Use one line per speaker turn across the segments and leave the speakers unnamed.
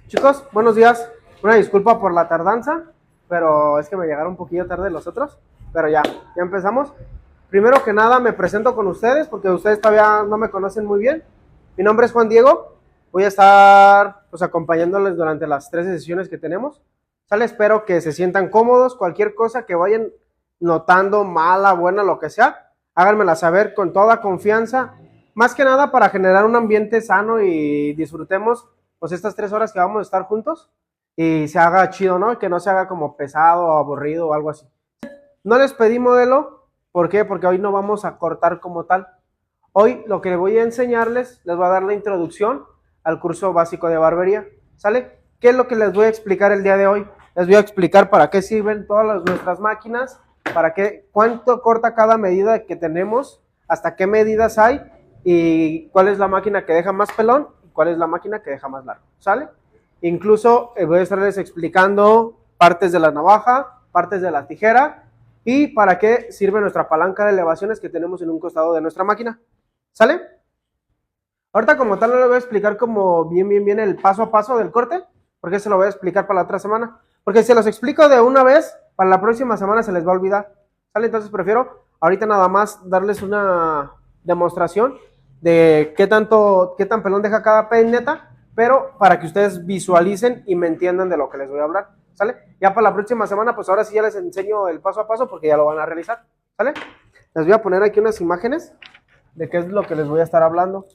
Chicos, buenos días. Una disculpa por la tardanza, pero es que me llegaron un poquillo tarde los otros. Pero ya empezamos. Primero que nada me presento con ustedes porque ustedes todavía no me conocen muy bien. Mi nombre es Juan Diego. Voy a estar pues acompañándoles durante las 13 sesiones que tenemos. Sale, espero que se sientan cómodos. Cualquier cosa que vayan notando, mala, buena, lo que sea, háganmela saber con toda confianza. Más que nada para generar un ambiente sano y disfrutemos pues estas 3 horas que vamos a estar juntos y se haga chido, ¿no? Que no se haga como pesado o aburrido o algo así. No les pedí modelo, ¿por qué? Porque hoy no vamos a cortar como tal. Hoy lo que voy a enseñarles, les voy a dar la introducción al curso básico de barbería, ¿sale? ¿Qué es lo que les voy a explicar el día de hoy? Les voy a explicar para qué sirven todas nuestras máquinas, para qué, cuánto corta cada medida que tenemos, hasta qué medidas hay y cuál es la máquina que deja más pelón y cuál es la máquina que deja más largo, ¿sale? Incluso voy a estarles explicando partes de la navaja, partes de la tijera y para qué sirve nuestra palanca de elevaciones que tenemos en un costado de nuestra máquina, ¿sale? Ahorita como tal no le voy a explicar como bien el paso a paso del corte, porque se lo voy a explicar para la otra semana, porque si los explico de una vez, para la próxima semana se les va a olvidar, ¿sale? Entonces prefiero ahorita nada más darles una demostración de qué tan pelón deja cada peineta, pero para que ustedes visualicen y me entiendan de lo que les voy a hablar, ¿sale? Ya para la próxima semana, pues ahora sí ya les enseño el paso a paso porque ya lo van a realizar, ¿sale? Les voy a poner aquí unas imágenes de qué es lo que les voy a estar hablando.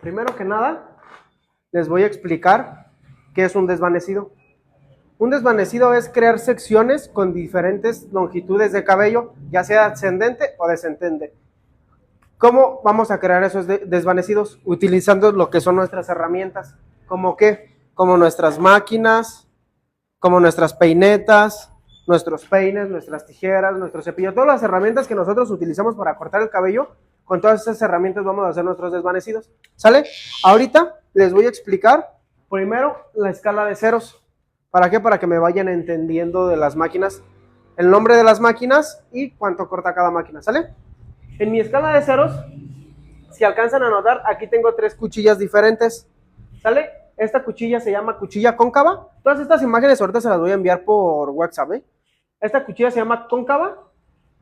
Primero que nada, les voy a explicar qué es un desvanecido. Un desvanecido es crear secciones con diferentes longitudes de cabello, ya sea ascendente o descendente. ¿Cómo vamos a crear esos desvanecidos? Utilizando lo que son nuestras herramientas. ¿Cómo qué? Como nuestras máquinas, como nuestras peinetas, nuestros peines, nuestras tijeras, nuestro cepillo, todas las herramientas que nosotros utilizamos para cortar el cabello, con todas esas herramientas vamos a hacer nuestros desvanecidos, ¿sale? Ahorita les voy a explicar primero la escala de ceros. ¿Para qué? Para que me vayan entendiendo de las máquinas, el nombre de las máquinas y cuánto corta cada máquina, ¿sale? En mi escala de ceros, si alcanzan a notar, aquí tengo 3 cuchillas diferentes, ¿sale? Esta cuchilla se llama cuchilla cóncava. Todas estas imágenes ahorita se las voy a enviar por WhatsApp, ¿eh? Esta cuchilla se llama cóncava,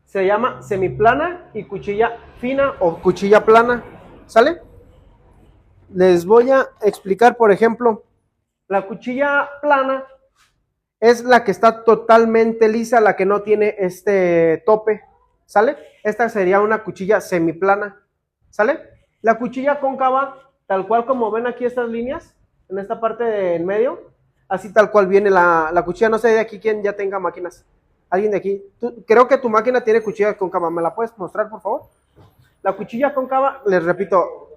se llama semiplana y cuchilla fina o cuchilla plana, ¿sale? Les voy a explicar, por ejemplo, la cuchilla plana es la que está totalmente lisa, la que no tiene este tope, ¿sale? Esta sería una cuchilla semiplana, ¿sale? La cuchilla cóncava, tal cual como ven aquí estas líneas, en esta parte de en medio, así tal cual viene la cuchilla. No sé de aquí quién ya tenga máquinas. Alguien de aquí. Creo que tu máquina tiene cuchilla cóncava. ¿Me la puedes mostrar, por favor? La cuchilla cóncava, les repito,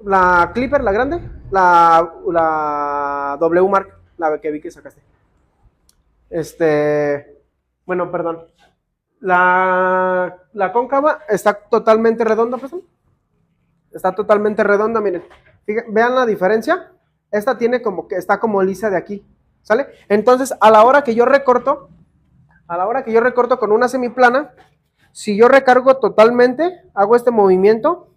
la Clipper, la grande, la W Mark, la que vi que sacaste. Bueno, perdón. La cóncava está totalmente redonda, pues. Está totalmente redonda, miren. Vean la diferencia. Esta tiene como que está como lisa de aquí, ¿sale? Entonces, a la hora que yo recorto con una semiplana, si yo recargo totalmente, hago este movimiento,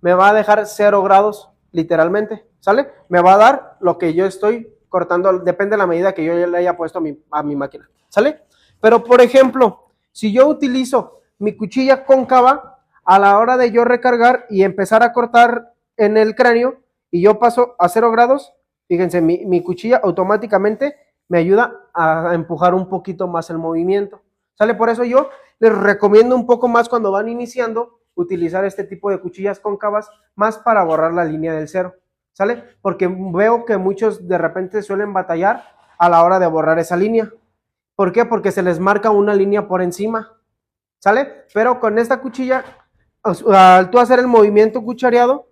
me va a dejar 0 grados, literalmente, ¿sale? Me va a dar lo que yo estoy cortando, depende de la medida que yo le haya puesto a mi máquina, ¿sale? Pero, por ejemplo, si yo utilizo mi cuchilla cóncava, a la hora de yo recargar y empezar a cortar en el cráneo, y yo paso a 0 grados, fíjense, mi cuchilla automáticamente me ayuda a empujar un poquito más el movimiento, ¿sale? Por eso yo les recomiendo un poco más cuando van iniciando utilizar este tipo de cuchillas cóncavas, más para borrar la línea del cero, ¿sale? Porque veo que muchos de repente suelen batallar a la hora de borrar esa línea. ¿Por qué? Porque se les marca una línea por encima, ¿sale? Pero con esta cuchilla, al tú hacer el movimiento cuchareado,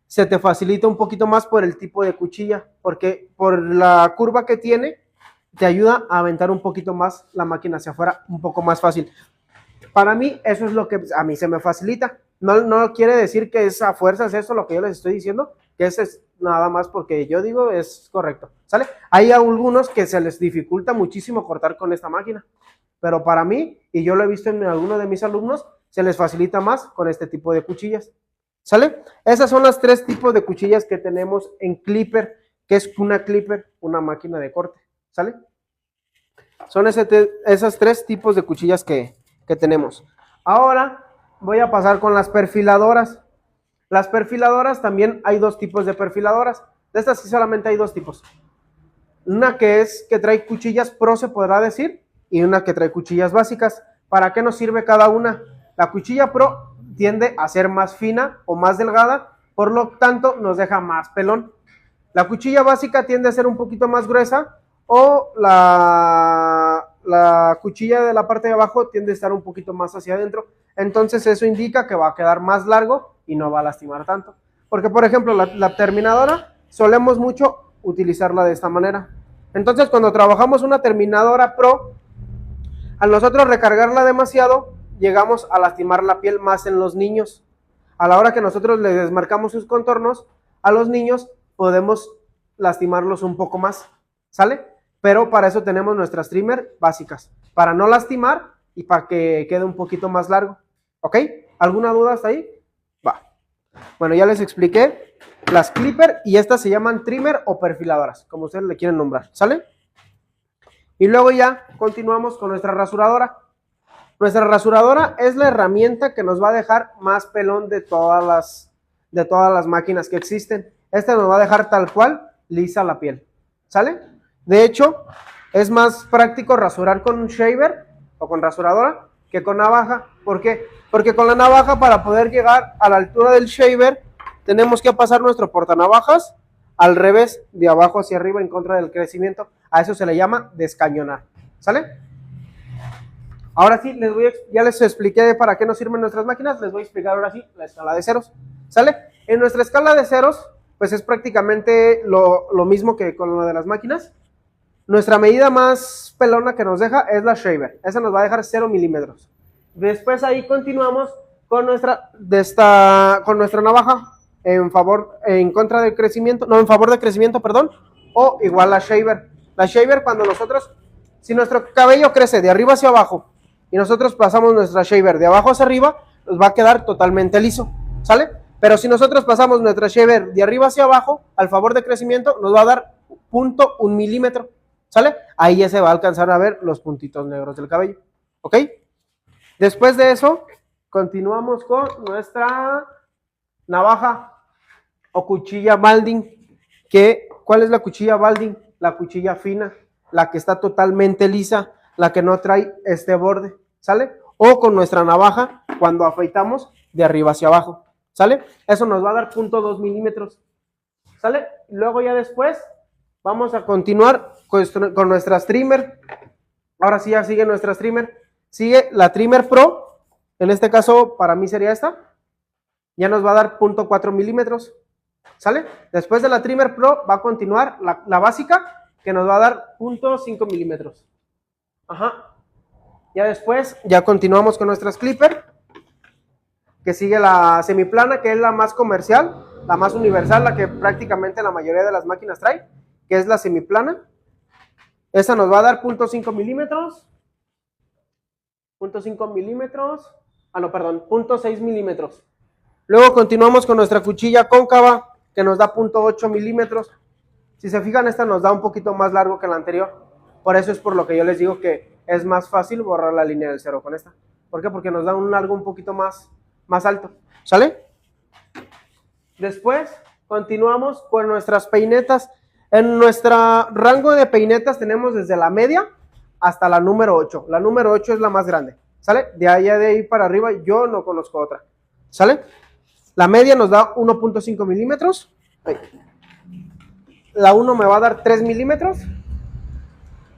se te facilita un poquito más por el tipo de cuchilla, porque por la curva que tiene, te ayuda a aventar un poquito más la máquina hacia afuera, un poco más fácil. Para mí, eso es lo que a mí se me facilita. No quiere decir que es a fuerzas eso lo que yo les estoy diciendo, que eso es nada más porque yo digo es correcto, ¿sale? Hay algunos que se les dificulta muchísimo cortar con esta máquina, pero para mí, y yo lo he visto en algunos de mis alumnos, se les facilita más con este tipo de cuchillas, ¿Sale? Esas son las tres tipos de cuchillas que tenemos en Clipper, que es una Clipper, una máquina de corte. ¿Sale? Son esos tres tipos de cuchillas que tenemos. Ahora voy a pasar con las perfiladoras. Las perfiladoras también hay dos tipos de perfiladoras. De estas sí solamente hay dos tipos. Una que trae cuchillas pro, se podrá decir, y una que trae cuchillas básicas. ¿Para qué nos sirve cada una? La cuchilla pro tiende a ser más fina o más delgada, por lo tanto nos deja más pelón. La cuchilla básica tiende a ser un poquito más gruesa, o la cuchilla de la parte de abajo tiende a estar un poquito más hacia adentro. Entonces eso indica que va a quedar más largo y no va a lastimar tanto. Porque, por ejemplo, la terminadora solemos mucho utilizarla de esta manera. Entonces, cuando trabajamos una terminadora pro, al nosotros recargarla demasiado, llegamos a lastimar la piel más en los niños. A la hora que nosotros les desmarcamos sus contornos, a los niños podemos lastimarlos un poco más, ¿sale? Pero para eso tenemos nuestras trimmer básicas, para no lastimar y para que quede un poquito más largo, ¿ok? ¿Alguna duda hasta ahí? Va. Bueno, ya les expliqué las clipper y estas se llaman trimmer o perfiladoras, como ustedes le quieren nombrar, ¿sale? Y luego ya continuamos con nuestra rasuradora. Nuestra rasuradora es la herramienta que nos va a dejar más pelón de todas las máquinas que existen. Esta nos va a dejar tal cual lisa la piel, ¿sale? De hecho, es más práctico rasurar con un shaver o con rasuradora que con navaja. ¿Por qué? Porque con la navaja, para poder llegar a la altura del shaver, tenemos que pasar nuestro portanavajas al revés, de abajo hacia arriba, en contra del crecimiento. A eso se le llama descañonar, ¿sale? Ahora sí, ya les expliqué para qué nos sirven nuestras máquinas, les voy a explicar ahora sí la escala de ceros, ¿sale? En nuestra escala de ceros, pues es prácticamente lo mismo que con lo de las máquinas. Nuestra medida más pelona que nos deja es la shaver, esa nos va a dejar 0 milímetros. Después ahí continuamos con nuestra navaja en favor de crecimiento, perdón, o igual la shaver. La shaver, si nuestro cabello crece de arriba hacia abajo y nosotros pasamos nuestra shaver de abajo hacia arriba, nos va a quedar totalmente liso, ¿sale? Pero si nosotros pasamos nuestra shaver de arriba hacia abajo, al favor de crecimiento, nos va a dar 0.1 milímetro, ¿sale? Ahí ya se va a alcanzar a ver los puntitos negros del cabello, ¿ok? Después de eso, continuamos con nuestra navaja o cuchilla balding. ¿Cuál es la cuchilla balding? La cuchilla fina, la que está totalmente lisa, la que no trae este borde, ¿sale? O con nuestra navaja cuando afeitamos de arriba hacia abajo, ¿sale? Eso nos va a dar 0.2 milímetros, ¿sale? Luego ya después vamos a continuar con nuestras trimmer. Ahora sí ya sigue nuestra trimmer. Sigue la trimmer pro, en este caso para mí sería esta, ya nos va a dar 0.4 milímetros, ¿sale? Después de la trimmer pro va a continuar la básica, que nos va a dar 0.5 milímetros. Ajá. Ya después, ya continuamos con nuestras clipper, que sigue la semiplana, que es la más comercial, la más universal, la que prácticamente la mayoría de las máquinas trae, que es la semiplana. Esa nos va a dar 0.5 milímetros. 0.5 milímetros. Ah, no, perdón, 0.6 milímetros. Luego continuamos con nuestra cuchilla cóncava, que nos da 0.8 milímetros. Si se fijan, esta nos da un poquito más largo que la anterior. Por eso es por lo que yo les digo que es más fácil borrar la línea del cero con esta. ¿Por qué? Porque nos da un largo un poquito más alto, ¿sale? Después continuamos con nuestras peinetas. En nuestro rango de peinetas tenemos desde la media hasta la número 8. La número 8 es la más grande, ¿sale? De ahí para arriba yo no conozco otra, ¿sale? La media nos da 1.5 milímetros. La 1 me va a dar 3 milímetros.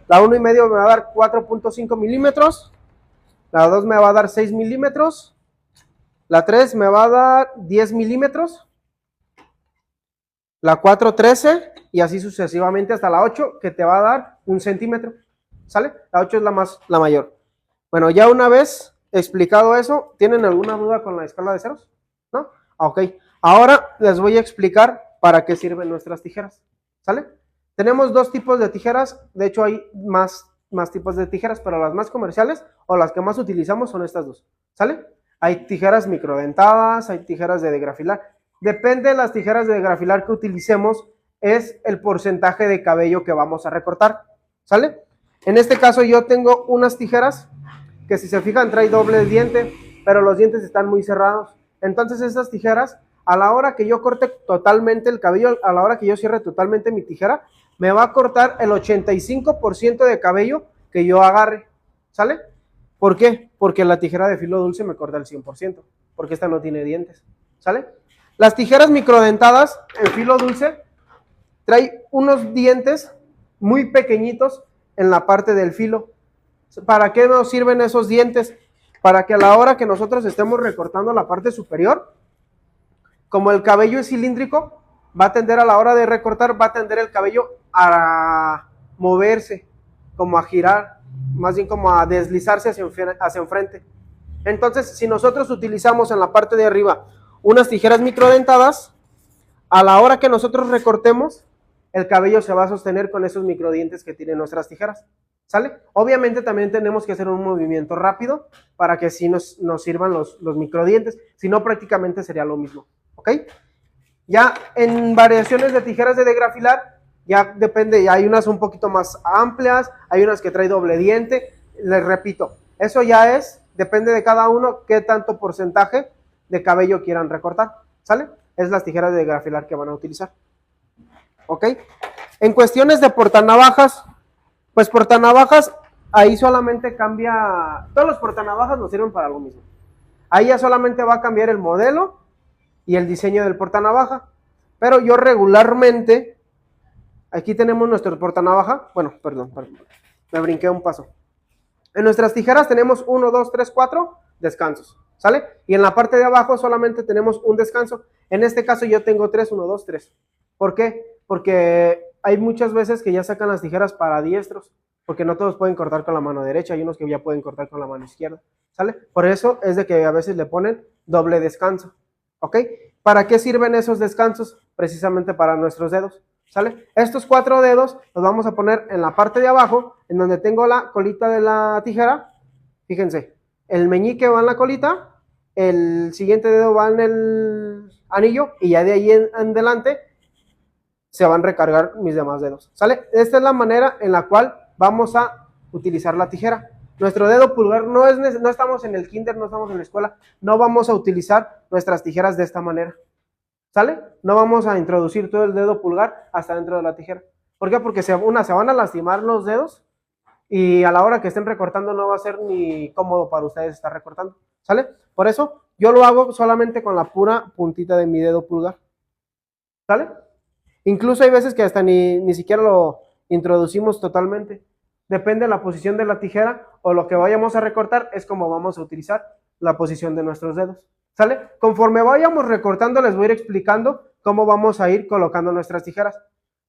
La 1,5 me va a dar 4.5 milímetros. La 2 me va a dar 6 milímetros. La 3 me va a dar 10 milímetros. La 4, 13. Y así sucesivamente hasta la 8, que te va a dar 1 centímetro. ¿Sale? La 8 es la mayor. Bueno, ya una vez explicado eso, ¿tienen alguna duda con la escala de ceros? ¿No? Ok. Ahora les voy a explicar para qué sirven nuestras tijeras. ¿Sale? Tenemos dos tipos de tijeras. De hecho, hay más tipos de tijeras, pero las más comerciales o las que más utilizamos son estas dos. ¿Sale? Hay tijeras microdentadas, hay tijeras de degrafilar. Depende de las tijeras de degrafilar que utilicemos, es el porcentaje de cabello que vamos a recortar, ¿sale? En este caso yo tengo unas tijeras que, si se fijan, trae doble diente, pero los dientes están muy cerrados. Entonces estas tijeras, a la hora que yo corte totalmente el cabello, a la hora que yo cierre totalmente mi tijera, me va a cortar el 85% de cabello que yo agarre, ¿sale? ¿Por qué? Porque la tijera de filo dulce me corta el 100%, porque esta no tiene dientes, ¿sale? Las tijeras microdentadas en filo dulce trae unos dientes muy pequeñitos en la parte del filo. ¿Para qué nos sirven esos dientes? Para que a la hora que nosotros estemos recortando la parte superior, como el cabello es cilíndrico, va a tender, a la hora de recortar, va a tender el cabello a moverse, como a girar, más bien como a deslizarse hacia enfrente. Entonces, si nosotros utilizamos en la parte de arriba unas tijeras microdentadas, a la hora que nosotros recortemos, el cabello se va a sostener con esos microdientes que tienen nuestras tijeras, ¿sale? Obviamente también tenemos que hacer un movimiento rápido para que sí nos sirvan los microdientes, si no prácticamente sería lo mismo, ¿ok? Ya en variaciones de tijeras de degrafilar, ya depende, ya hay unas un poquito más amplias, hay unas que trae doble diente, les repito, eso ya depende de cada uno qué tanto porcentaje de cabello quieran recortar, ¿sale? Es las tijeras de degrafilar que van a utilizar, ¿ok? En cuestiones de portanavajas, pues portanavajas, ahí solamente cambia, todos los portanavajas nos sirven para lo mismo. Ahí ya solamente va a cambiar el modelo y el diseño del portanavaja. Pero yo regularmente, aquí tenemos nuestro portanavaja, bueno, perdón, me brinqué un paso. En nuestras tijeras tenemos 1, 2, 3, 4 descansos, ¿sale? Y en la parte de abajo solamente tenemos un descanso. En este caso yo tengo 3, 1, 2, 3. ¿Por qué? Porque hay muchas veces que ya sacan las tijeras para diestros, porque no todos pueden cortar con la mano derecha, hay unos que ya pueden cortar con la mano izquierda, ¿sale? Por eso es de que a veces le ponen doble descanso, ¿ok? ¿Para qué sirven esos descansos? Precisamente para nuestros dedos, ¿sale? Estos 4 dedos los vamos a poner en la parte de abajo, en donde tengo la colita de la tijera. Fíjense, el meñique va en la colita, el siguiente dedo va en el anillo, y ya de ahí en adelante se van a recargar mis demás dedos, ¿sale? Esta es la manera en la cual vamos a utilizar la tijera. Nuestro dedo pulgar no estamos en el kinder, no estamos en la escuela, no vamos a utilizar nuestras tijeras de esta manera, ¿sale? No vamos a introducir todo el dedo pulgar hasta dentro de la tijera. ¿Por qué? Porque se van a lastimar los dedos, y a la hora que estén recortando no va a ser ni cómodo para ustedes estar recortando, ¿sale? Por eso yo lo hago solamente con la pura puntita de mi dedo pulgar, ¿sale? Incluso hay veces que hasta ni siquiera lo introducimos totalmente. Depende de la posición de la tijera o lo que vayamos a recortar, es como vamos a utilizar la posición de nuestros dedos, ¿sale? Conforme vayamos recortando, les voy a ir explicando cómo vamos a ir colocando nuestras tijeras.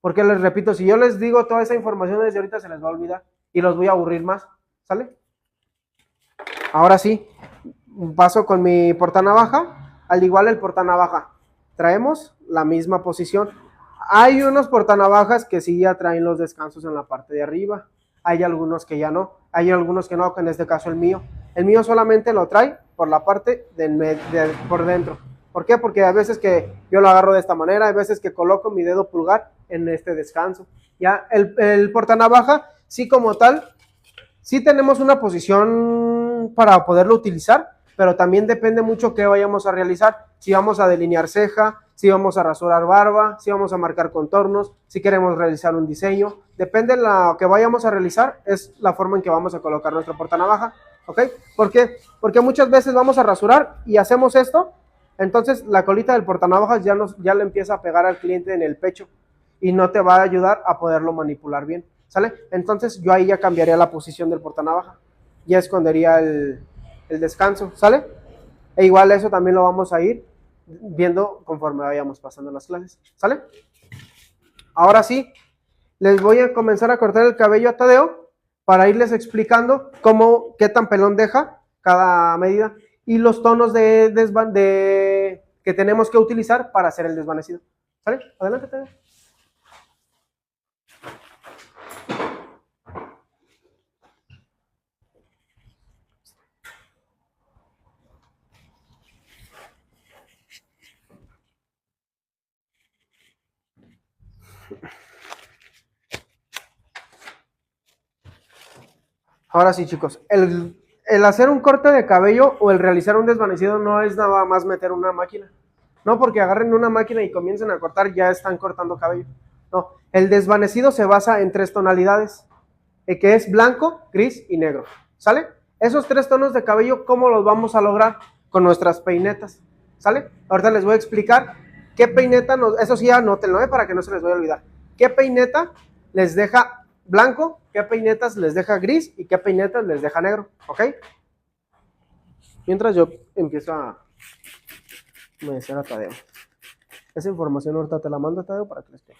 Porque les repito, si yo les digo toda esa información desde ahorita, se les va a olvidar y los voy a aburrir más, ¿sale? Ahora sí, paso con mi portanavaja. Al igual el portanavaja, traemos la misma posición. Hay unos portanavajas que sí ya traen los descansos en la parte de arriba, hay algunos que ya no, hay algunos que no, que en este caso el mío solamente lo trae por la parte por dentro. ¿Por qué? Porque a veces que yo lo agarro de esta manera, hay veces que coloco mi dedo pulgar en este descanso. Ya el portanavaja, sí, como tal, sí tenemos una posición para poderlo utilizar, pero también depende mucho qué vayamos a realizar. Si vamos a delinear ceja, si vamos a rasurar barba, si vamos a marcar contornos, si queremos realizar un diseño. Depende de lo que vayamos a realizar, es la forma en que vamos a colocar nuestra portanavaja, ¿ok? ¿Por qué? Porque muchas veces vamos a rasurar y hacemos esto, entonces la colita del portanavajas ya le empieza a pegar al cliente en el pecho y no te va a ayudar a poderlo manipular bien, ¿sale? Entonces yo ahí ya cambiaría la posición del portanavaja, ya escondería el descanso, ¿sale? E igual eso también lo vamos a ir viendo conforme vayamos pasando las clases, ¿sale? Ahora sí, les voy a comenzar a cortar el cabello a Tadeo para irles explicando qué tan pelón deja cada medida y los tonos que tenemos que utilizar para hacer el desvanecido, ¿sale? Adelante, Tadeo. Ahora sí, chicos, el hacer un corte de cabello o el realizar un desvanecido no es nada más meter una máquina. No porque agarren una máquina y comiencen a cortar, ya están cortando cabello. No, el desvanecido se basa en 3 tonalidades, que es blanco, gris y negro. ¿Sale? Esos 3 tonos de cabello, ¿cómo los vamos a lograr? Con nuestras peinetas. ¿Sale? Ahorita les voy a explicar qué peineta, eso sí, anótenlo, para que no se les vaya a olvidar. ¿Qué peineta les deja blanco? ¿Qué peinetas les deja gris? ¿Y qué peinetas les deja negro? ¿Ok? Mientras yo empiezo a obedecer a Tadeo. Esa información ahorita te la mando a Tadeo para que les quede.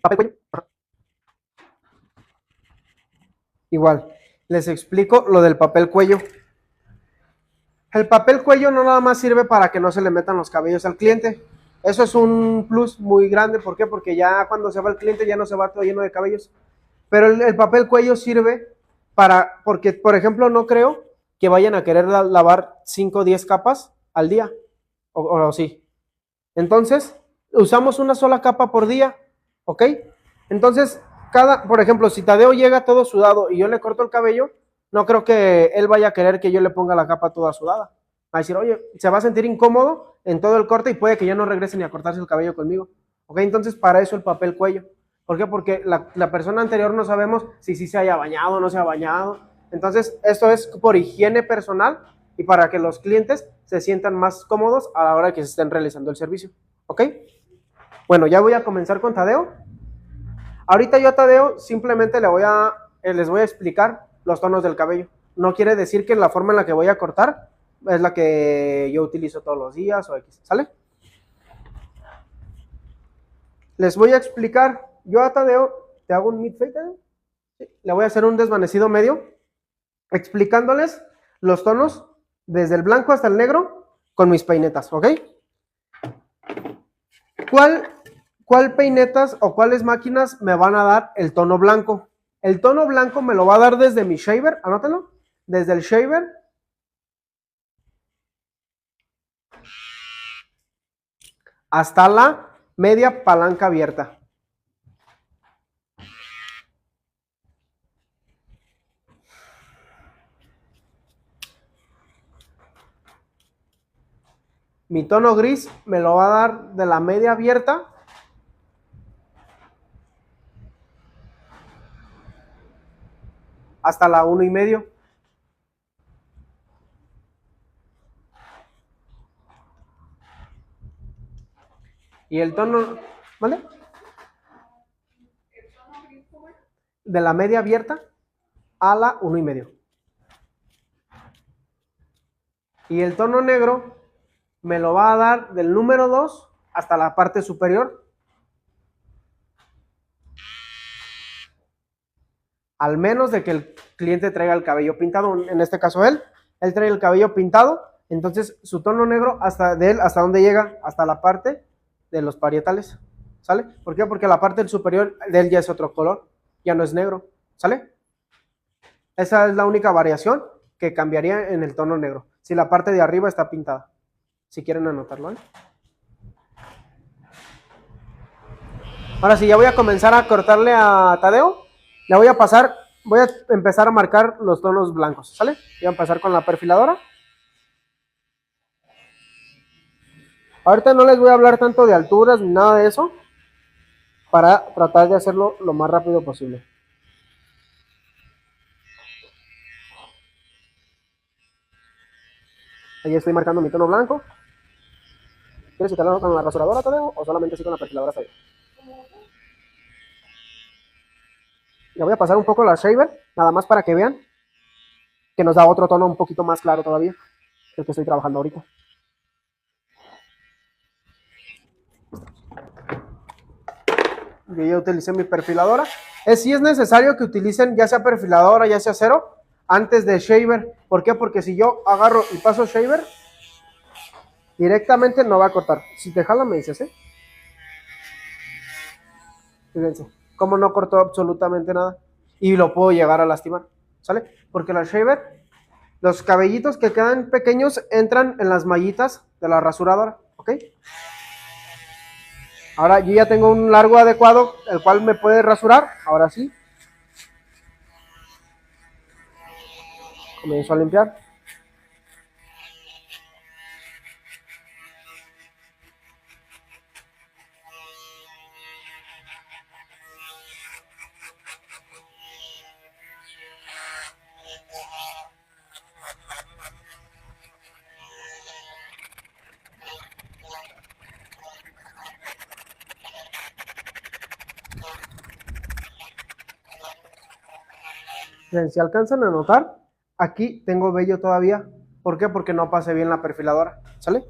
Papel cuello. Igual, les explico lo del papel cuello. El papel cuello no nada más sirve para que no se le metan los cabellos al cliente. Eso es un plus muy grande. ¿Por qué? Porque ya cuando se va el cliente ya no se va todo lleno de cabellos. Pero el papel cuello sirve porque, por ejemplo, no creo que vayan a querer lavar 5 o 10 capas al día. O sí. Entonces, usamos una sola capa por día. ¿Ok? Entonces, por ejemplo, si Tadeo llega todo sudado y yo le corto el cabello, no creo que él vaya a querer que yo le ponga la capa toda sudada. Va a decir, oye, se va a sentir incómodo en todo el corte y puede que ya no regrese ni a cortarse el cabello conmigo. ¿Ok? Entonces, para eso el papel cuello. ¿Por qué? Porque la persona anterior no sabemos si se haya bañado o no se ha bañado. Entonces, esto es por higiene personal y para que los clientes se sientan más cómodos a la hora que se estén realizando el servicio. ¿Ok? Bueno, ya voy a comenzar con Tadeo. Ahorita yo a Tadeo simplemente les voy a explicar los tonos del cabello. No quiere decir que la forma en la que voy a cortar es la que yo utilizo todos los días o X, ¿sale? Les voy a explicar. Yo a Tadeo te hago un mid fade, le voy a hacer un desvanecido medio, explicándoles los tonos desde el blanco hasta el negro con mis peinetas, ¿ok? ¿Cuál peinetas o cuáles máquinas me van a dar el tono blanco? El tono blanco me lo va a dar desde mi shaver, anótenlo, desde el shaver hasta la media palanca abierta. Mi tono gris me lo va a dar de la media abierta hasta la 1,5. Y el tono, ¿vale? De la media abierta a la 1,5. Y el tono negro me lo va a dar del número 2 hasta la parte superior. Al menos de que el cliente traiga el cabello pintado, en este caso él trae el cabello pintado, entonces su tono negro hasta dónde llega, hasta la parte de los parietales, ¿sale? ¿Por qué? Porque la parte del superior de él ya es otro color, ya no es negro, ¿sale? Esa es la única variación que cambiaría en el tono negro, si la parte de arriba está pintada, si quieren anotarlo, ¿eh? Ahora sí, ya voy a comenzar a cortarle a Tadeo. Le voy a empezar a marcar los tonos blancos, ¿sale? Voy a empezar con la perfiladora. Ahorita no les voy a hablar tanto de alturas ni nada de eso, para tratar de hacerlo lo más rápido posible. Ahí estoy marcando mi tono blanco. ¿Quieres quitarlo con la rasuradora, Tadeo? ¿O solamente así con la perfiladora está bien? Le voy a pasar un poco la shaver, nada más para que vean que nos da otro tono un poquito más claro todavía, el que estoy trabajando ahorita. Yo ya utilicé mi perfiladora. Sí es necesario que utilicen ya sea perfiladora, ya sea cero, antes de shaver. ¿Por qué? Porque si yo agarro y paso shaver, directamente no va a cortar. Si te jala me dices, ¿eh? Fíjense, como no cortó absolutamente nada. Y lo puedo llegar a lastimar, ¿sale? Porque la shaver Los cabellitos que quedan pequeños entran en las mallitas de la rasuradora, ¿ok? Ahora yo ya tengo un largo adecuado, el cual me puede rasurar. Ahora sí, comienzo a limpiar. Bien, si alcanzan a notar, aquí tengo vello todavía. ¿Por qué? Porque no pasé bien la perfiladora, ¿sale?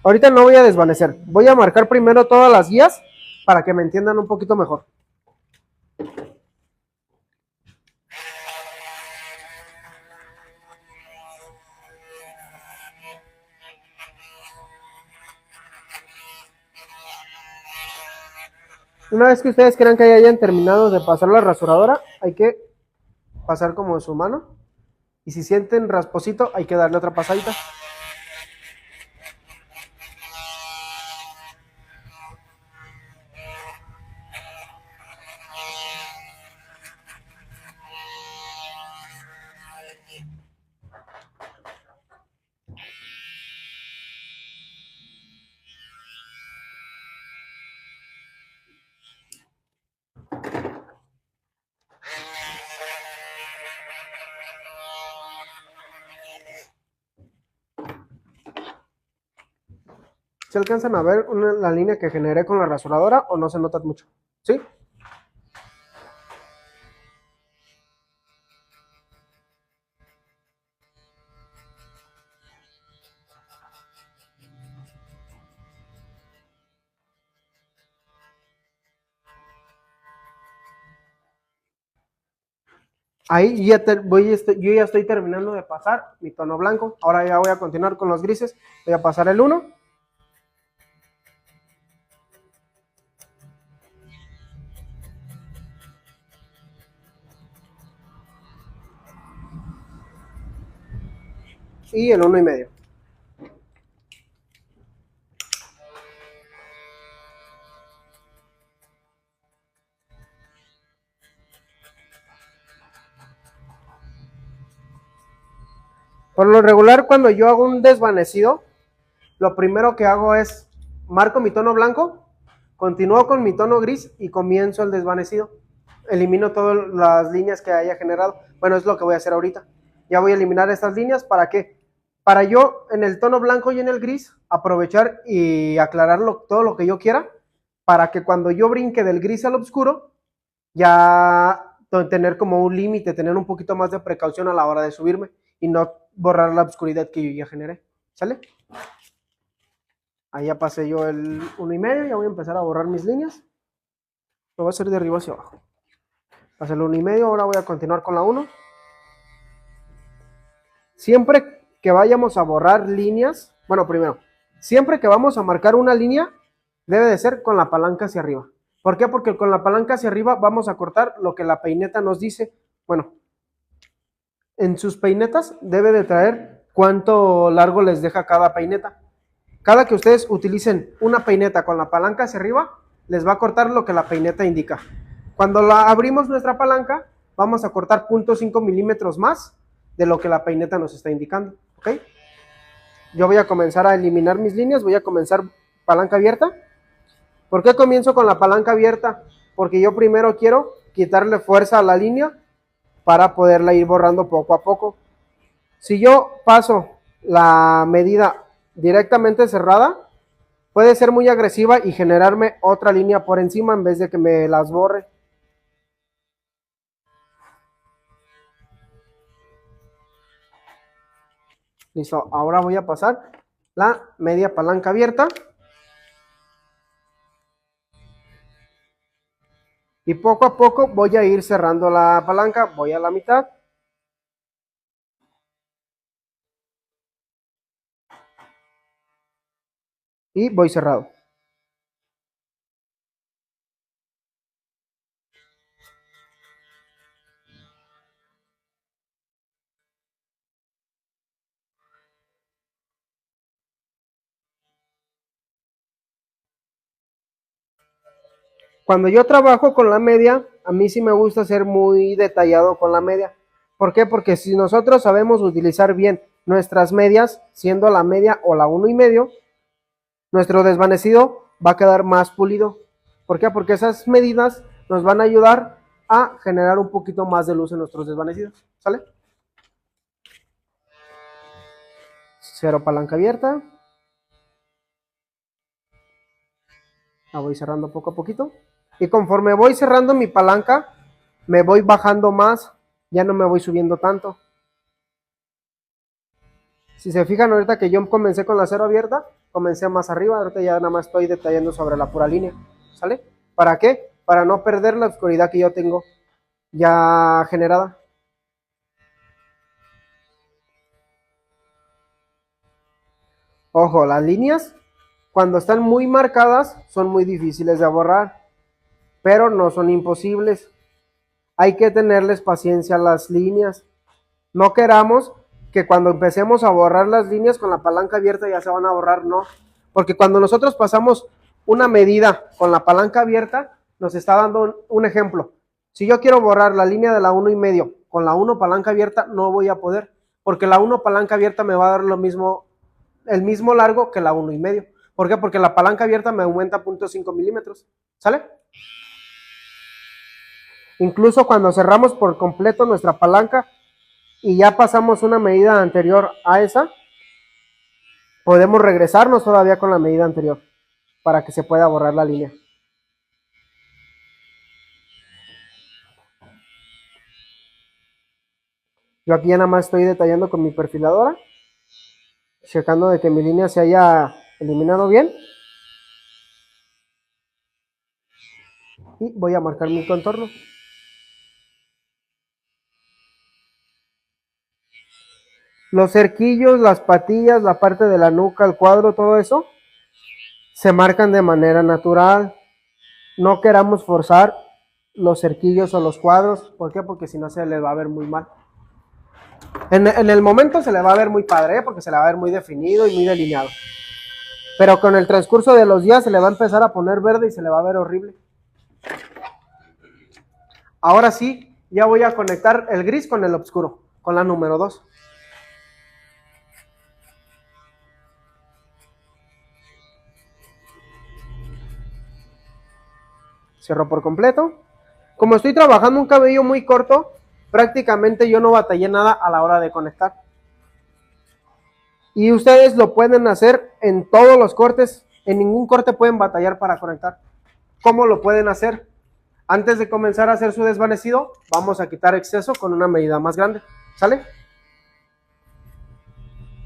Ahorita no voy a desvanecer, voy a marcar primero todas las guías para que me entiendan un poquito mejor. Una vez que ustedes crean que ya hayan terminado de pasar la rasuradora, hay que pasar como su mano. Y si sienten rasposito, hay que darle otra pasadita. ¿Se alcanzan a ver la línea que generé con la rasuradora o no se nota mucho? ¿Sí? Ahí ya yo ya estoy terminando de pasar mi tono blanco. Ahora ya voy a continuar con los grises. Voy a pasar el 1. Y el 1,5. Por lo regular, cuando yo hago un desvanecido, lo primero que hago es marco mi tono blanco, continúo con mi tono gris y comienzo el desvanecido. Elimino todas las líneas que haya generado. Bueno, es lo que voy a hacer ahorita. Ya voy a eliminar estas líneas. ¿Para qué? Para yo en el tono blanco y en el gris aprovechar y aclarar todo lo que yo quiera, para que cuando yo brinque del gris al oscuro, ya tener como un límite, tener un poquito más de precaución a la hora de subirme y no borrar la oscuridad que yo ya generé. ¿Sale? Ahí ya pasé yo el 1,5, ya voy a empezar a borrar mis líneas. Lo voy a hacer de arriba hacia abajo. Pasé el 1,5, ahora voy a continuar con la 1. Siempre que vayamos a borrar líneas, bueno, primero, siempre que vamos a marcar una línea, debe de ser con la palanca hacia arriba. ¿Por qué? Porque con la palanca hacia arriba vamos a cortar lo que la peineta nos dice. Bueno, en sus peinetas debe de traer cuánto largo les deja cada peineta. Cada que ustedes utilicen una peineta con la palanca hacia arriba, les va a cortar lo que la peineta indica. Cuando la abrimos nuestra palanca, vamos a cortar 0.5 milímetros más de lo que la peineta nos está indicando. ¿Ok? Yo voy a comenzar a eliminar mis líneas, voy a comenzar palanca abierta. ¿Por qué comienzo con la palanca abierta? Porque yo primero quiero quitarle fuerza a la línea para poderla ir borrando poco a poco. Si yo paso la medida directamente cerrada, puede ser muy agresiva y generarme otra línea por encima en vez de que me las borre. Listo, ahora voy a pasar la media palanca abierta. Y poco a poco voy a ir cerrando la palanca, voy a la mitad. Y voy cerrado. Cuando yo trabajo con la media, a mí sí me gusta ser muy detallado con la media. ¿Por qué? Porque si nosotros sabemos utilizar bien nuestras medias, siendo la media o la 1,5, nuestro desvanecido va a quedar más pulido. ¿Por qué? Porque esas medidas nos van a ayudar a generar un poquito más de luz en nuestros desvanecidos. ¿Sale? Cero palanca abierta. La voy cerrando poco a poquito. Y conforme voy cerrando mi palanca, me voy bajando más. Ya no me voy subiendo tanto. Si se fijan, ahorita que yo comencé con la cero abierta, comencé más arriba. Ahorita ya nada más estoy detallando sobre la pura línea. ¿Sale? ¿Para qué? Para no perder la oscuridad que yo tengo ya generada. Ojo, las líneas, cuando están muy marcadas, son muy difíciles de borrar, pero no son imposibles. Hay que tenerles paciencia a las líneas. No queramos que cuando empecemos a borrar las líneas con la palanca abierta ya se van a borrar, no. Porque cuando nosotros pasamos una medida con la palanca abierta, nos está dando un ejemplo. Si yo quiero borrar la línea de la 1,5 con la 1 palanca abierta, no voy a poder, porque la 1 palanca abierta me va a dar lo mismo, el mismo largo que la 1,5. ¿Por qué? Porque la palanca abierta me aumenta 0.5 milímetros. ¿Sale? Incluso cuando cerramos por completo nuestra palanca y ya pasamos una medida anterior a esa, podemos regresarnos todavía con la medida anterior para que se pueda borrar la línea. Yo aquí ya nada más estoy detallando con mi perfiladora, checando de que mi línea se haya eliminado bien. Y voy a marcar mi contorno. Los cerquillos, las patillas, la parte de la nuca, el cuadro, todo eso, se marcan de manera natural. No queramos forzar los cerquillos o los cuadros. ¿Por qué? Porque si no se les va a ver muy mal. En el momento se le va a ver muy padre, porque se le va a ver muy definido y muy delineado. Pero con el transcurso de los días se le va a empezar a poner verde y se le va a ver horrible. Ahora sí, ya voy a conectar el gris con el oscuro, con la número 2. Cierro por completo. Como estoy trabajando un cabello muy corto, prácticamente yo no batallé nada a la hora de conectar. Y ustedes lo pueden hacer en todos los cortes. En ningún corte pueden batallar para conectar. ¿Cómo lo pueden hacer? Antes de comenzar a hacer su desvanecido, vamos a quitar exceso con una medida más grande. ¿Sale?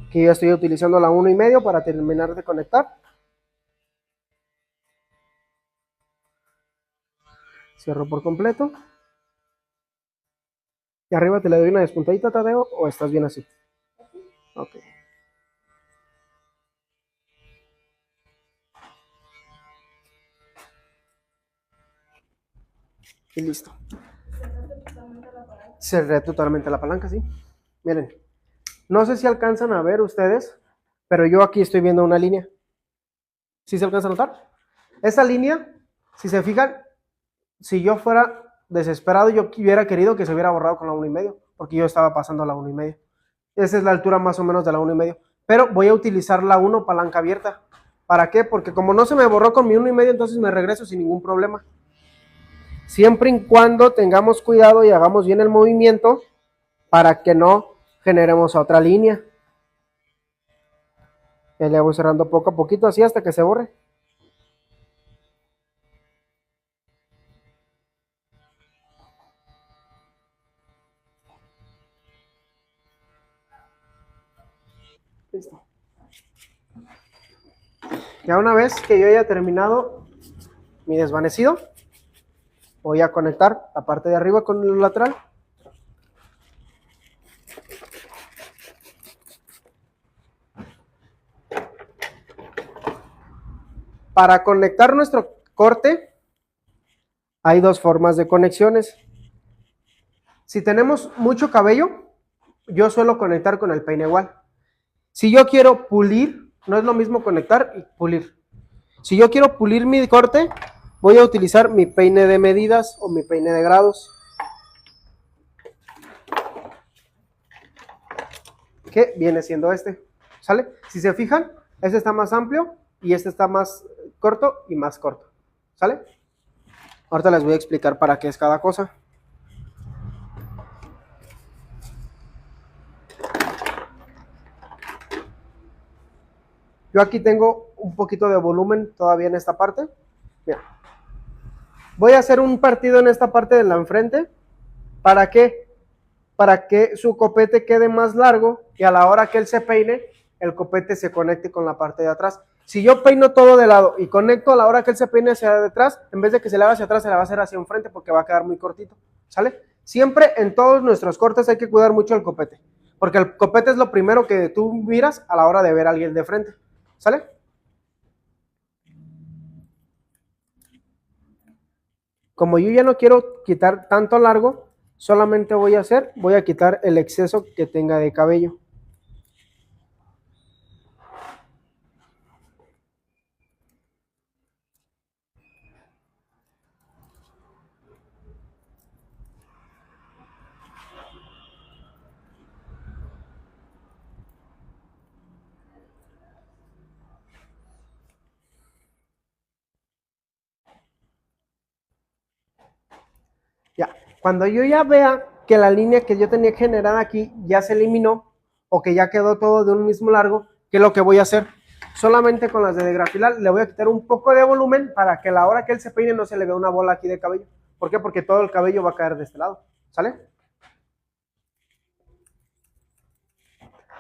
Aquí yo estoy utilizando la 1,5 para terminar de conectar. Cierro por completo. Y arriba te le doy una despuntadita, Tadeo, o estás bien así. Ok. Y listo. Cerré totalmente la palanca, sí. Miren, no sé si alcanzan a ver ustedes, pero yo aquí estoy viendo una línea. ¿Sí se alcanza a notar? Esa línea, si se fijan, si yo fuera desesperado, yo hubiera querido que se hubiera borrado con la 1,5, porque yo estaba pasando a la 1,5. Esa es la altura más o menos de la 1,5. Pero voy a utilizar la 1 palanca abierta. ¿Para qué? Porque como no se me borró con mi 1,5, entonces me regreso sin ningún problema. Siempre y cuando tengamos cuidado y hagamos bien el movimiento para que no generemos otra línea. Ya le voy cerrando poco a poquito así hasta que se borre. Listo. Ya una vez que yo haya terminado mi desvanecido, voy a conectar la parte de arriba con el lateral. Para conectar nuestro corte, hay dos formas de conexiones. Si tenemos mucho cabello, yo suelo conectar con el peine igual. Si yo quiero pulir, no es lo mismo conectar y pulir. Si yo quiero pulir mi corte, voy a utilizar mi peine de medidas o mi peine de grados, que viene siendo este, ¿sale? Si se fijan, este está más amplio y este está más corto y más corto, ¿sale? Ahorita les voy a explicar para qué es cada cosa. Yo aquí tengo un poquito de volumen todavía en esta parte. Mira. Voy a hacer un partido en esta parte de la enfrente. ¿Para qué? Para que su copete quede más largo y a la hora que él se peine, el copete se conecte con la parte de atrás. Si yo peino todo de lado y conecto a la hora que él se peine hacia detrás, en vez de que se le haga hacia atrás, se le va a hacer hacia enfrente porque va a quedar muy cortito, ¿sale? Siempre en todos nuestros cortes hay que cuidar mucho el copete, porque el copete es lo primero que tú miras a la hora de ver a alguien de frente, ¿sale? Como yo ya no quiero quitar tanto largo, solamente voy a quitar el exceso que tenga de cabello. Ya, cuando yo ya vea que la línea que yo tenía generada aquí ya se eliminó o que ya quedó todo de un mismo largo, ¿qué es lo que voy a hacer? Solamente con las de degrafilar le voy a quitar un poco de volumen para que a la hora que él se peine no se le vea una bola aquí de cabello. ¿Por qué? Porque todo el cabello va a caer de este lado, ¿sale?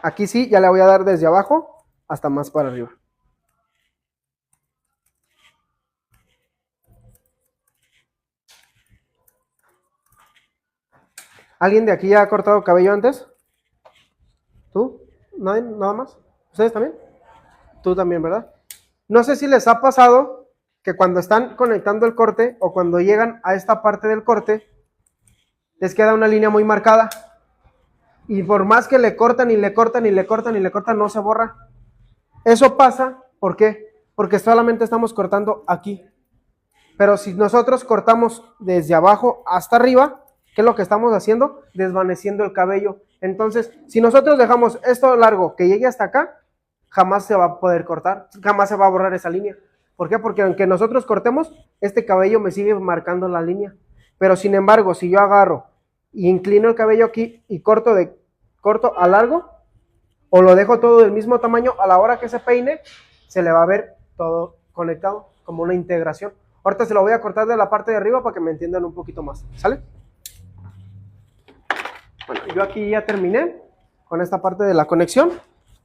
Aquí sí, ya le voy a dar desde abajo hasta más para arriba. ¿Alguien de aquí ya ha cortado cabello antes? ¿Tú? ¿Nadie? ¿Nada más? ¿Ustedes también? Tú también, ¿verdad? No sé si les ha pasado que cuando están conectando el corte o cuando llegan a esta parte del corte, les queda una línea muy marcada. Y por más que le cortan y le cortan y le cortan y le cortan, no se borra. Eso pasa, ¿por qué? Porque solamente estamos cortando aquí. Pero si nosotros cortamos desde abajo hasta arriba, ¿qué es lo que estamos haciendo? Desvaneciendo el cabello. Entonces, si nosotros dejamos esto largo que llegue hasta acá, jamás se va a poder cortar, jamás se va a borrar esa línea. ¿Por qué? Porque aunque nosotros cortemos, este cabello me sigue marcando la línea. Pero sin embargo, si yo agarro y inclino el cabello aquí y corto a largo, o lo dejo todo del mismo tamaño, a la hora que se peine, se le va a ver todo conectado, como una integración. Ahorita se lo voy a cortar de la parte de arriba para que me entiendan un poquito más, ¿sale? Bueno, yo aquí ya terminé con esta parte de la conexión.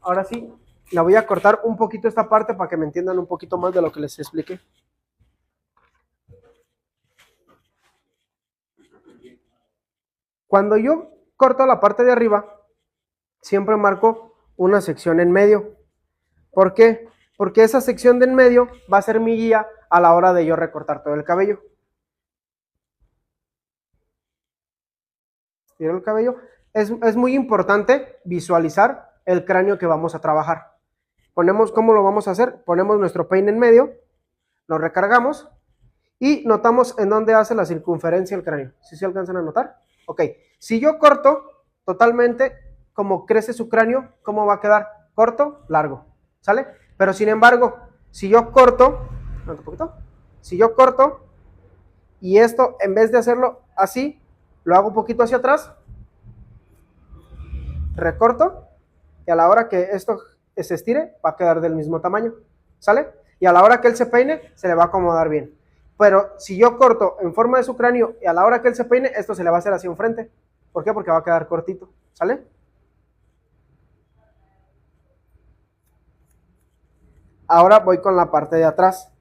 Ahora sí, la voy a cortar un poquito esta parte para que me entiendan un poquito más de lo que les expliqué. Cuando yo corto la parte de arriba, siempre marco una sección en medio. ¿Por qué? Porque esa sección de en medio va a ser mi guía a la hora de yo recortar todo el cabello. Estiro el cabello. Es muy importante visualizar el cráneo que vamos a trabajar. ¿Cómo lo vamos a hacer? Ponemos nuestro peine en medio, lo recargamos y notamos en dónde hace la circunferencia el cráneo. ¿Sí se alcanzan a notar? Ok, si yo corto totalmente como crece su cráneo, ¿cómo va a quedar? Corto, largo, ¿sale? Pero sin embargo, si yo corto, un poquito, si yo corto y esto en vez de hacerlo así, lo hago un poquito hacia atrás, recorto y a la hora que esto se estire va a quedar del mismo tamaño, ¿sale? Y a la hora que él se peine se le va a acomodar bien. Pero si yo corto en forma de su cráneo y a la hora que él se peine, esto se le va a hacer hacia enfrente. ¿Por qué? Porque va a quedar cortito, ¿sale? Ahora voy con la parte de atrás.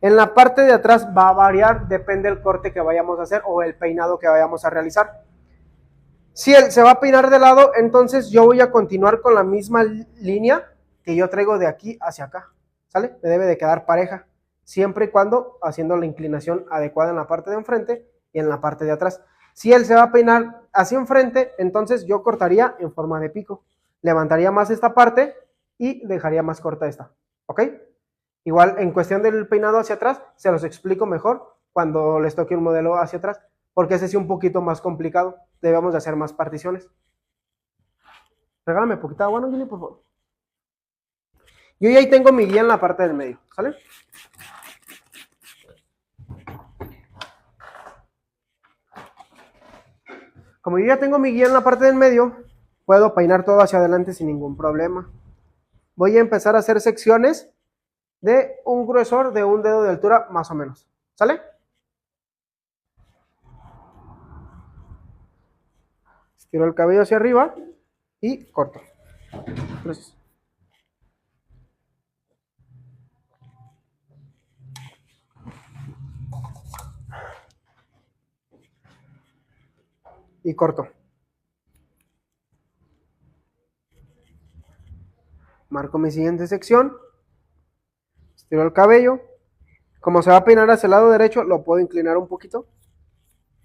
En la parte de atrás va a variar, depende del corte que vayamos a hacer o el peinado que vayamos a realizar. Si él se va a peinar de lado, entonces yo voy a continuar con la misma línea que yo traigo de aquí hacia acá, ¿sale? Me debe de quedar pareja, siempre y cuando haciendo la inclinación adecuada en la parte de enfrente y en la parte de atrás. Si él se va a peinar hacia enfrente, entonces yo cortaría en forma de pico. Levantaría más esta parte y dejaría más corta esta, ¿ok? Igual, en cuestión del peinado hacia atrás, se los explico mejor cuando les toque un modelo hacia atrás, porque ese sí es un poquito más complicado. Debemos de hacer más particiones. Regálame poquita agua, ¿no, Juli, por favor? Yo ya ahí tengo mi guía en la parte del medio, ¿sale? Como yo ya tengo mi guía en la parte del medio, puedo peinar todo hacia adelante sin ningún problema. Voy a empezar a hacer secciones de un gruesor de un dedo de altura más o menos, ¿sale? Estiro el cabello hacia arriba y corto. Gracias. Y corto. Marco mi siguiente sección. Estiro el cabello. Como se va a peinar hacia el lado derecho, lo puedo inclinar un poquito.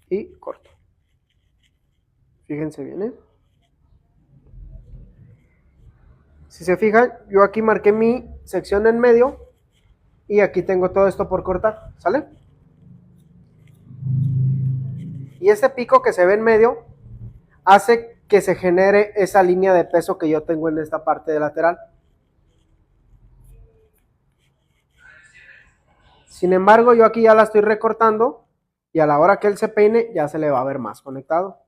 Y corto. Fíjense bien, ¿eh? Si se fijan, yo aquí marqué mi sección en medio. Y aquí tengo todo esto por cortar, ¿sale? Y este pico que se ve en medio hace que se genere esa línea de peso que yo tengo en esta parte de lateral. Sin embargo, yo aquí ya la estoy recortando y a la hora que él se peine ya se le va a ver más conectado.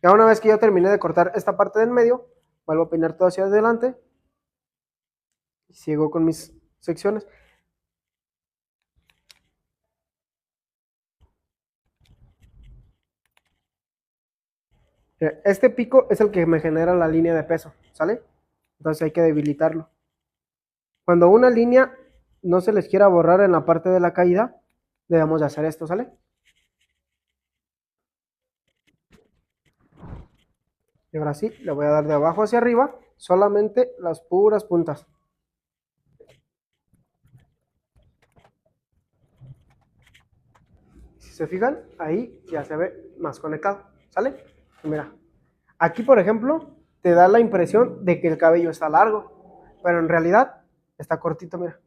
Ya una vez que yo terminé de cortar esta parte del medio, vuelvo a peinar todo hacia adelante y sigo con mis secciones. Este pico es el que me genera la línea de peso, ¿sale? Entonces hay que debilitarlo. Cuando una línea no se les quiera borrar en la parte de la caída, debemos de hacer esto, ¿sale? Y ahora sí, le voy a dar de abajo hacia arriba, solamente las puras puntas. Si se fijan, ahí ya se ve más conectado, ¿sale? Y mira, aquí por ejemplo, te da la impresión de que el cabello está largo, pero en realidad está cortito, mira.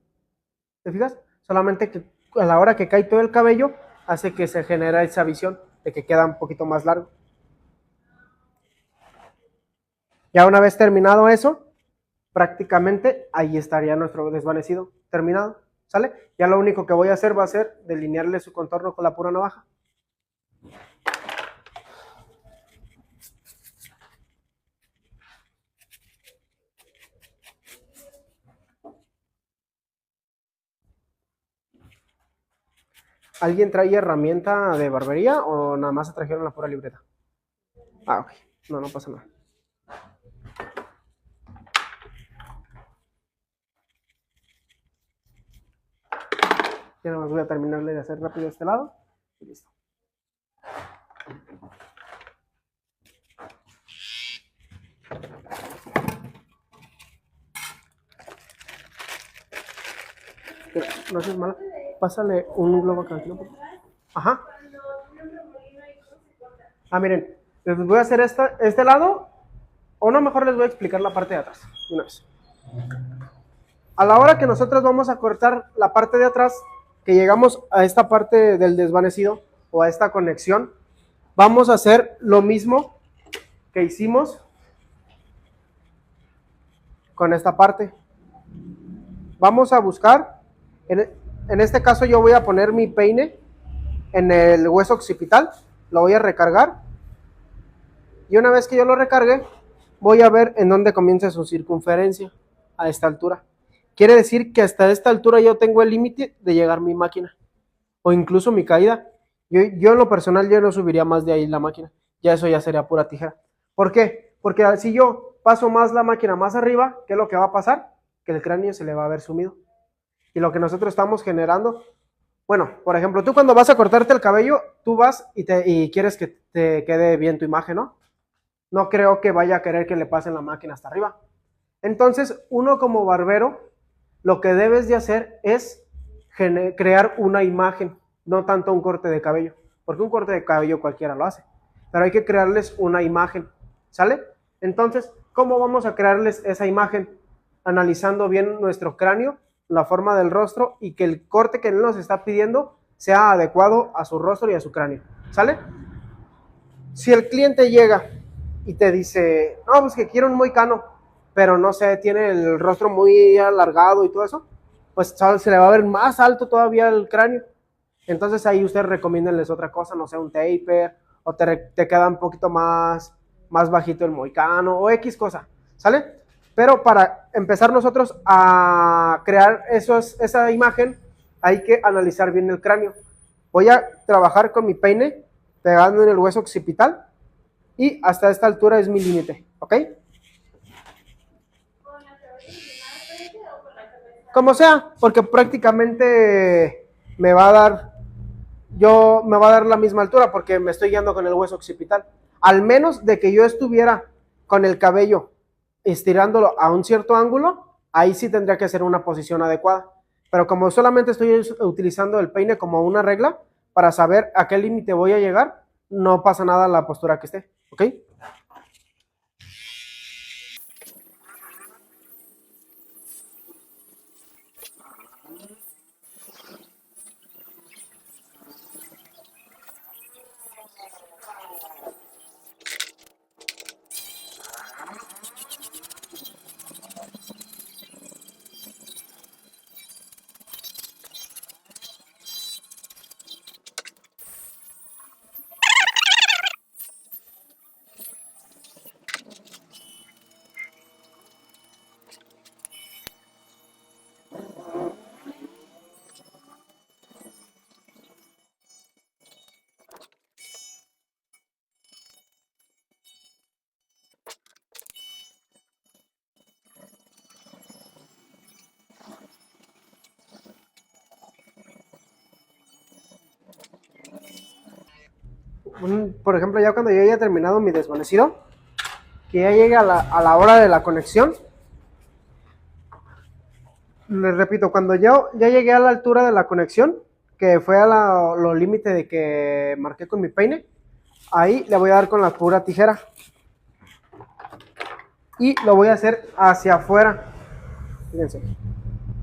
¿Te fijas? Solamente que a la hora que cae todo el cabello, hace que se genera esa visión de que queda un poquito más largo. Ya una vez terminado eso, prácticamente ahí estaría nuestro desvanecido terminado, ¿sale? Ya lo único que voy a hacer va a ser delinearle su contorno con la pura navaja. ¿Alguien trae herramienta de barbería o nada más se trajeron la pura libreta? Ah, ok. No, no pasa nada. Ya nada más voy a terminarle de hacer rápido este lado y listo. No seas mala. Pásale un globo acá. Ajá. Ah, miren, les voy a hacer este lado, o no, mejor les voy a explicar la parte de atrás, una vez. A la hora que nosotros vamos a cortar la parte de atrás, que llegamos a esta parte del desvanecido, o a esta conexión, vamos a hacer lo mismo que hicimos con esta parte. Vamos a buscar, en este caso yo voy a poner mi peine en el hueso occipital, lo voy a recargar, y una vez que yo lo recargue, voy a ver en dónde comienza su circunferencia a esta altura. Quiere decir que hasta esta altura yo tengo el límite de llegar mi máquina, o incluso mi caída. Yo en lo personal yo no subiría más de ahí la máquina, ya eso ya sería pura tijera. ¿Por qué? Porque si yo paso más la máquina más arriba, ¿qué es lo que va a pasar? Que el cráneo se le va a ver sumido. Y lo que nosotros estamos generando, bueno, por ejemplo, tú cuando vas a cortarte el cabello, tú vas y quieres que te quede bien tu imagen, ¿no? No creo que vaya a querer que le pasen la máquina hasta arriba. Entonces, uno como barbero, lo que debes de hacer es crear una imagen, no tanto un corte de cabello, porque un corte de cabello cualquiera lo hace, pero hay que crearles una imagen, ¿sale? Entonces, ¿cómo vamos a crearles esa imagen? Analizando bien nuestro cráneo, la forma del rostro y que el corte que él nos está pidiendo sea adecuado a su rostro y a su cráneo. ¿Sale? Si el cliente llega y te dice, no, pues que quiero un moicano, pero no sé, tiene el rostro muy alargado y todo eso, pues se le va a ver más alto todavía el cráneo. Entonces ahí ustedes recomiéndenles otra cosa, no sé, un taper, o te queda un poquito más bajito el moicano, o X cosa, ¿sale? Pero para empezar nosotros a crear esa imagen, hay que analizar bien el cráneo. Voy a trabajar con mi peine, pegando en el hueso occipital, y hasta esta altura es mi límite, ¿ok? Como sea, porque prácticamente me va a dar me va a dar la misma altura porque me estoy guiando con el hueso occipital. Al menos de que yo estuviera con el cabello estirándolo a un cierto ángulo, ahí sí tendría que ser una posición adecuada. Pero como solamente estoy utilizando el peine como una regla para saber a qué límite voy a llegar, no pasa nada la postura que esté, ¿ok? Por ejemplo, ya cuando yo haya terminado mi desvanecido, que ya llegue a la hora de la conexión, les repito, cuando yo ya llegué a la altura de la conexión, que fue a lo límite de que marqué con mi peine, ahí le voy a dar con la pura tijera. Y lo voy a hacer hacia afuera. Fíjense.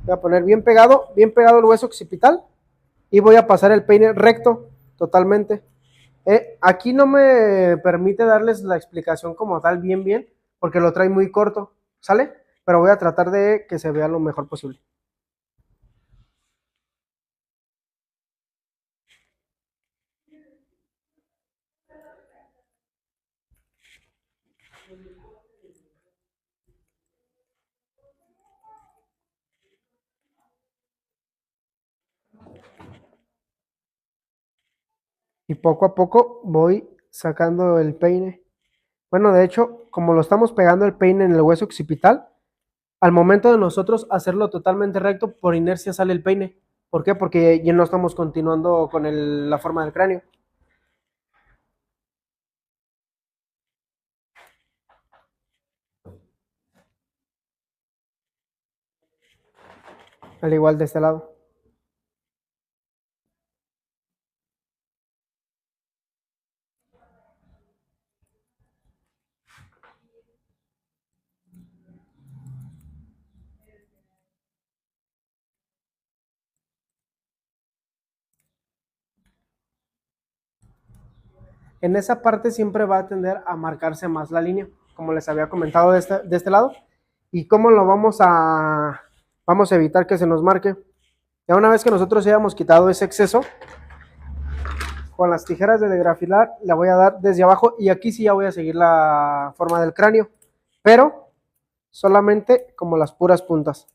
Voy a poner bien pegado el hueso occipital. Y voy a pasar el peine recto, totalmente. Aquí no me permite darles la explicación como tal, bien, porque lo trae muy corto, ¿sale? Pero voy a tratar de que se vea lo mejor posible. Y poco a poco voy sacando el peine. Bueno, de hecho, como lo estamos pegando el peine en el hueso occipital, al momento de nosotros hacerlo totalmente recto, por inercia sale el peine. ¿Por qué? Porque ya no estamos continuando con la forma del cráneo. Al igual de este lado. En esa parte siempre va a tender a marcarse más la línea, como les había comentado de este lado. ¿Y cómo lo vamos a evitar que se nos marque? Ya una vez que nosotros hayamos quitado ese exceso, con las tijeras de degrafilar le voy a dar desde abajo y aquí sí ya voy a seguir la forma del cráneo, pero solamente como las puras puntas.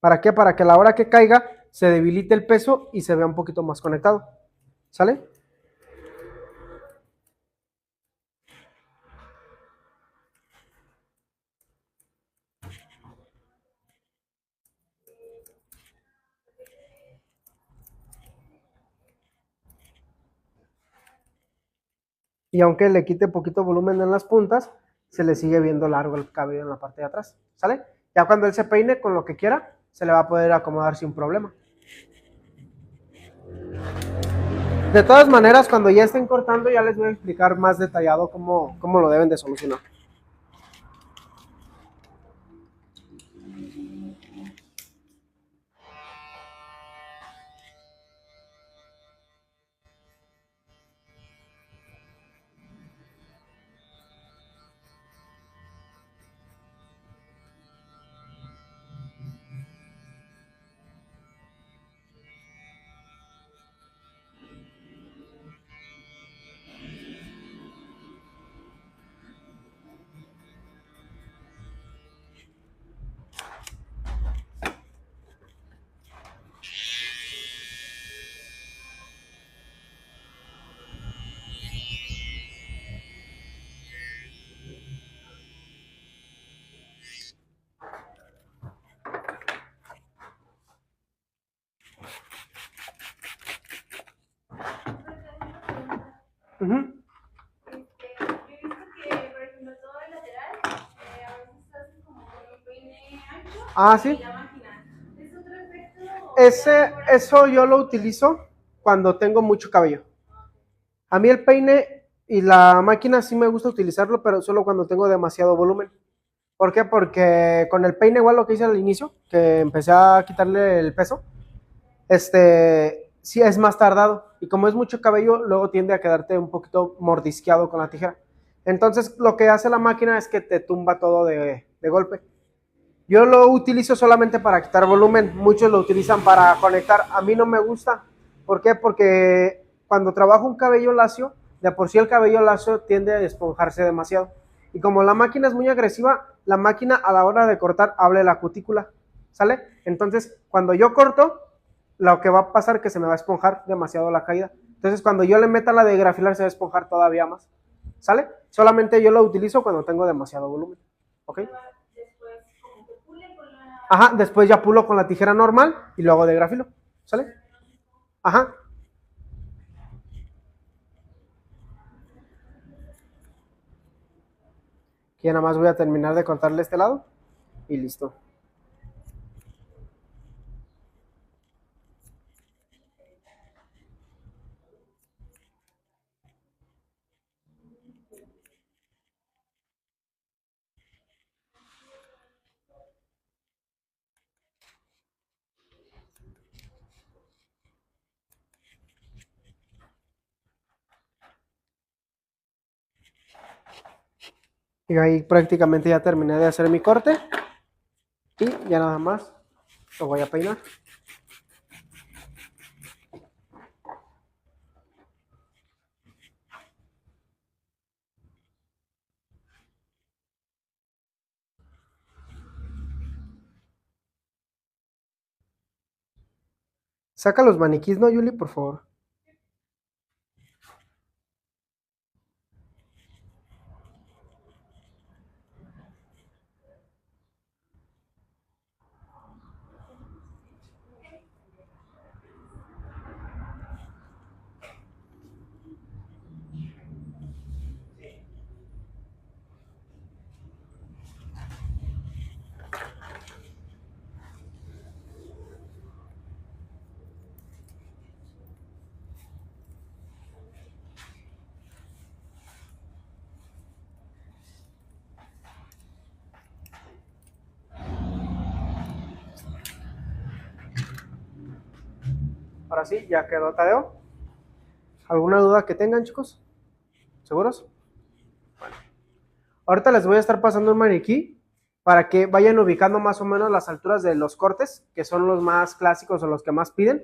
¿Para qué? Para que a la hora que caiga se debilite el peso y se vea un poquito más conectado. ¿Sale? Y aunque le quite poquito volumen en las puntas, se le sigue viendo largo el cabello en la parte de atrás. ¿Sale? Ya cuando él se peine con lo que quiera, se le va a poder acomodar sin problema. De todas maneras, cuando ya estén cortando, ya les voy a explicar más detallado cómo lo deben de solucionar. Uh -huh.
Yo he visto que, por ejemplo, todo el lateral, a veces hacen como con un peine ancho.
Ah, sí.
Y la máquina. ¿Es otro efecto?
Eso yo lo utilizo cuando tengo mucho cabello. A mí el peine y la máquina sí me gusta utilizarlo, pero solo cuando tengo demasiado volumen. ¿Por qué? Porque con el peine igual lo que hice al inicio, que empecé a quitarle el peso, sí es más tardado. Y como es mucho cabello, luego tiende a quedarte un poquito mordisqueado con la tijera. Entonces lo que hace la máquina es que te tumba todo de golpe. Yo lo utilizo solamente para quitar volumen, muchos lo utilizan para conectar, a mí no me gusta. ¿Por qué? Porque cuando trabajo un cabello lacio, de por sí el cabello lacio tiende a esponjarse demasiado. Y como la máquina es muy agresiva, la máquina a la hora de cortar abre la cutícula, ¿sale? Entonces, cuando yo corto, lo que va a pasar es que se me va a esponjar demasiado la caída. Entonces, cuando yo le meta la de grafilar, se va a esponjar todavía más, ¿sale? Solamente yo lo utilizo cuando tengo demasiado volumen, ¿ok? Ajá, después ya pulo con la tijera normal y luego de grafilo, ¿sale? Ajá. Aquí nada más voy a terminar de cortarle este lado y listo. Y ahí prácticamente ya terminé de hacer mi corte y ya nada más lo voy a peinar. Saca los maniquís, ¿no, Yuli? Por favor. Ahora sí, ya quedó Tadeo. ¿Alguna duda que tengan, chicos? ¿Seguros? Bueno. Ahorita les voy a estar pasando un maniquí para que vayan ubicando más o menos las alturas de los cortes, que son los más clásicos o los que más piden.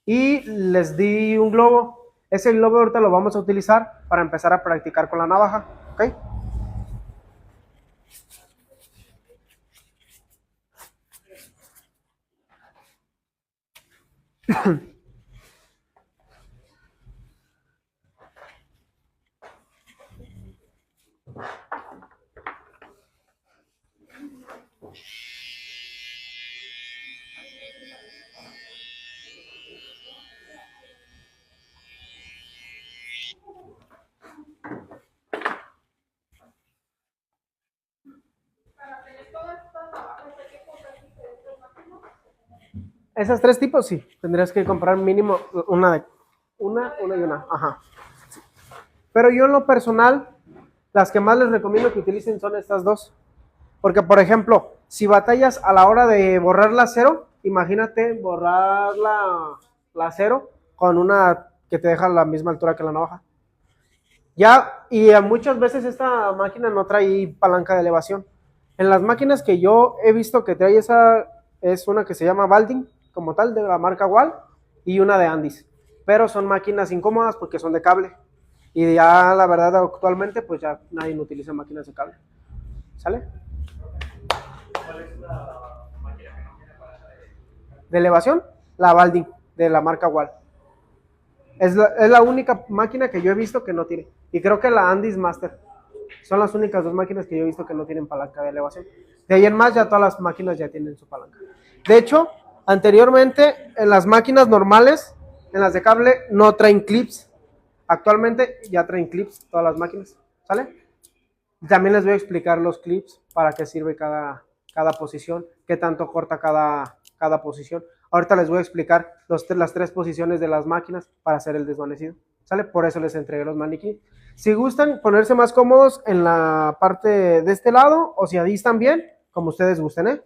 Y les di un globo. Ese globo ahorita lo vamos a utilizar para empezar a practicar con la navaja, ¿ok? Esas tres tipos, sí. Tendrías que comprar mínimo una de una y una. Ajá. Pero yo en lo personal, las que más les recomiendo que utilicen son estas dos. Porque, por ejemplo, si batallas a la hora de borrar la cero, imagínate borrar la cero con una que te deja a la misma altura que la navaja. Ya, y muchas veces esta máquina no trae palanca de elevación. En las máquinas que yo he visto que trae esa, es una que se llama Balding, como tal, de la marca Wall, y una de Andis. Pero son máquinas incómodas porque son de cable. Y ya, la verdad, actualmente, pues ya nadie utiliza máquinas de cable. ¿Sale?
¿Cuál es la máquina que no tiene palanca
De elevación, la Balding, de la marca Wall. Es la única máquina que yo he visto que no tiene. Y creo que la Andis Master. Son las únicas dos máquinas que yo he visto que no tienen palanca de elevación. De ahí en más, ya todas las máquinas ya tienen su palanca. De hecho, anteriormente, en las máquinas normales, en las de cable, no traen clips. Actualmente ya traen clips todas las máquinas. ¿Sale? También les voy a explicar los clips, para qué sirve cada posición, qué tanto corta cada posición. Ahorita les voy a explicar las tres posiciones de las máquinas para hacer el desvanecido. ¿Sale? Por eso les entregué los maniquíes. Si gustan ponerse más cómodos en la parte de este lado, o si ahí están bien, como ustedes gusten, ¿eh?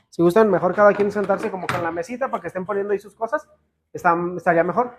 Si gustan, mejor cada quien sentarse como que en la mesita para que estén poniendo ahí sus cosas, estaría mejor.